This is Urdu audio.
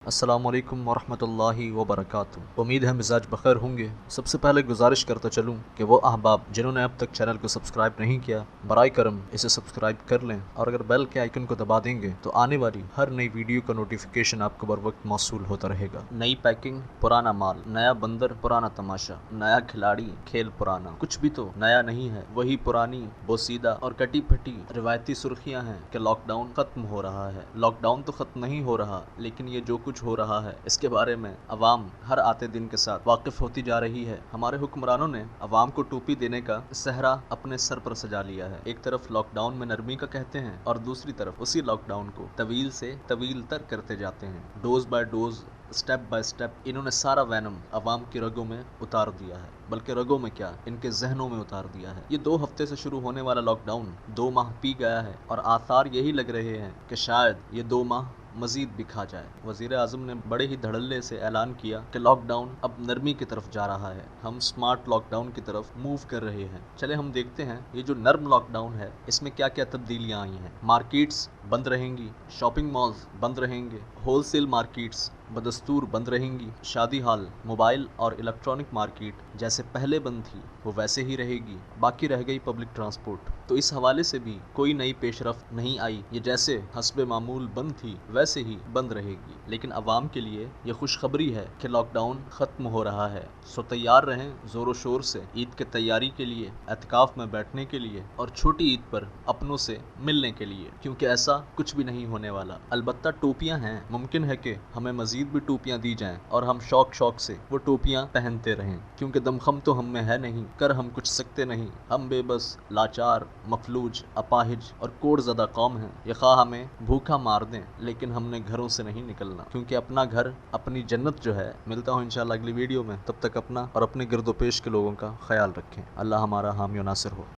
السلام علیکم ورحمۃ اللہ وبرکاتہ۔ امید ہے مزاج بخیر ہوں گے۔ سب سے پہلے گزارش کرتا چلوں کہ وہ احباب جنہوں نے اب تک چینل کو سبسکرائب نہیں کیا، برائے کرم اسے سبسکرائب کر لیں، اور اگر بیل کے آئیکن کو دبا دیں گے تو آنے والی ہر نئی ویڈیو کا نوٹیفیکیشن آپ کو بر وقت موصول ہوتا رہے گا۔ نئی پیکنگ پرانا مال، نیا بندر پرانا تماشا، نیا کھلاڑی کھیل پرانا، کچھ بھی تو نیا نہیں ہے، وہی پرانی بوسیدہ اور کٹی پھٹی روایتی سرخیاں ہیں کہ لاک ڈاؤن ختم ہو رہا ہے۔ لاک ڈاؤن تو ختم نہیں ہو رہا، لیکن یہ جو کچھ ہو رہا ہے اس کے بارے میں عوام ہر آتے دن کے ساتھ واقف ہوتی جا رہی ہے۔ ہمارے حکمرانوں نے عوام کو ٹوپی دینے کا صحرا اپنے سر پر سجا لیا ہے۔ ایک طرف لاک ڈاؤن میں نرمی کا کہتے ہیں اور دوسری طرف اسی لاک ڈاؤن کو طویل سے طویل تر کرتے جاتے ہیں۔ Dose by dose, step by step انہوں نے سارا وینم عوام کی رگوں میں اتار دیا ہے، بلکہ رگوں میں کیا، ان کے ذہنوں میں اتار دیا ہے۔ یہ 2 ہفتے سے شروع ہونے والا لاک ڈاؤن 2 ماہ پی گیا ہے، اور آثار یہی لگ رہے ہیں کہ شاید یہ 2 ماہ مزید بھی کھا جائے۔ وزیر اعظم نے بڑے ہی دھڑلے سے اعلان کیا کہ لاک ڈاؤن اب نرمی کی طرف جا رہا ہے، ہم سمارٹ لاک ڈاؤن کی طرف موو کر رہے ہیں۔ چلے ہم دیکھتے ہیں یہ جو نرم لاک ڈاؤن ہے اس میں کیا کیا تبدیلیاں آئی ہیں۔ مارکیٹس بند رہیں گی، شاپنگ مالز بند رہیں گے، ہول سیل مارکیٹس بدستور بند رہیں گی، شادی ہال، موبائل اور الیکٹرانک مارکیٹ جیسے پہلے بند تھی وہ ویسے ہی رہے گی، باقی رہ گئی پبلک ٹرانسپورٹ۔ تو اس حوالے سے بھی کوئی نئی پیش رفت نہیں آئی، یہ جیسے حسب معمول بند تھی ویسے ہی بند رہے گی۔ لیکن عوام کے لیے یہ خوشخبری ہے کہ لاک ڈاؤن ختم ہو رہا ہے، سو تیار رہیں زور و شور سے عید کے تیاری کے لیے، اعتکاف میں بیٹھنے کے لیے، اور چھوٹی عید پر اپنوں سے ملنے کے لیے، کیونکہ ایسا کچھ بھی نہیں ہونے والا۔ البتہ ٹوپیاں ہیں، ممکن ہے کہ ہمیں مزید بھی ٹوپیاں دی جائیں اور ہم شوق سے وہ ٹوپیاں پہنتے رہیں، کیونکہ دمخم تو ہم میں ہے نہیں، کر ہم کچھ سکتے نہیں، ہم بے بس، لاچار، مفلوج، اپاہج اور کوڑ زدہ قوم ہیں۔ یہ خواہ ہمیں بھوکا مار دیں لیکن ہم نے گھروں سے نہیں نکلنا، کیونکہ اپنا گھر اپنی جنت جو ہے۔ ملتا ہوں انشاءاللہ اگلی ویڈیو میں، تب تک اپنا اور اپنے گرد و پیش کے لوگوں کا خیال رکھیں۔ اللہ ہمارا حامی و ناصر ہو۔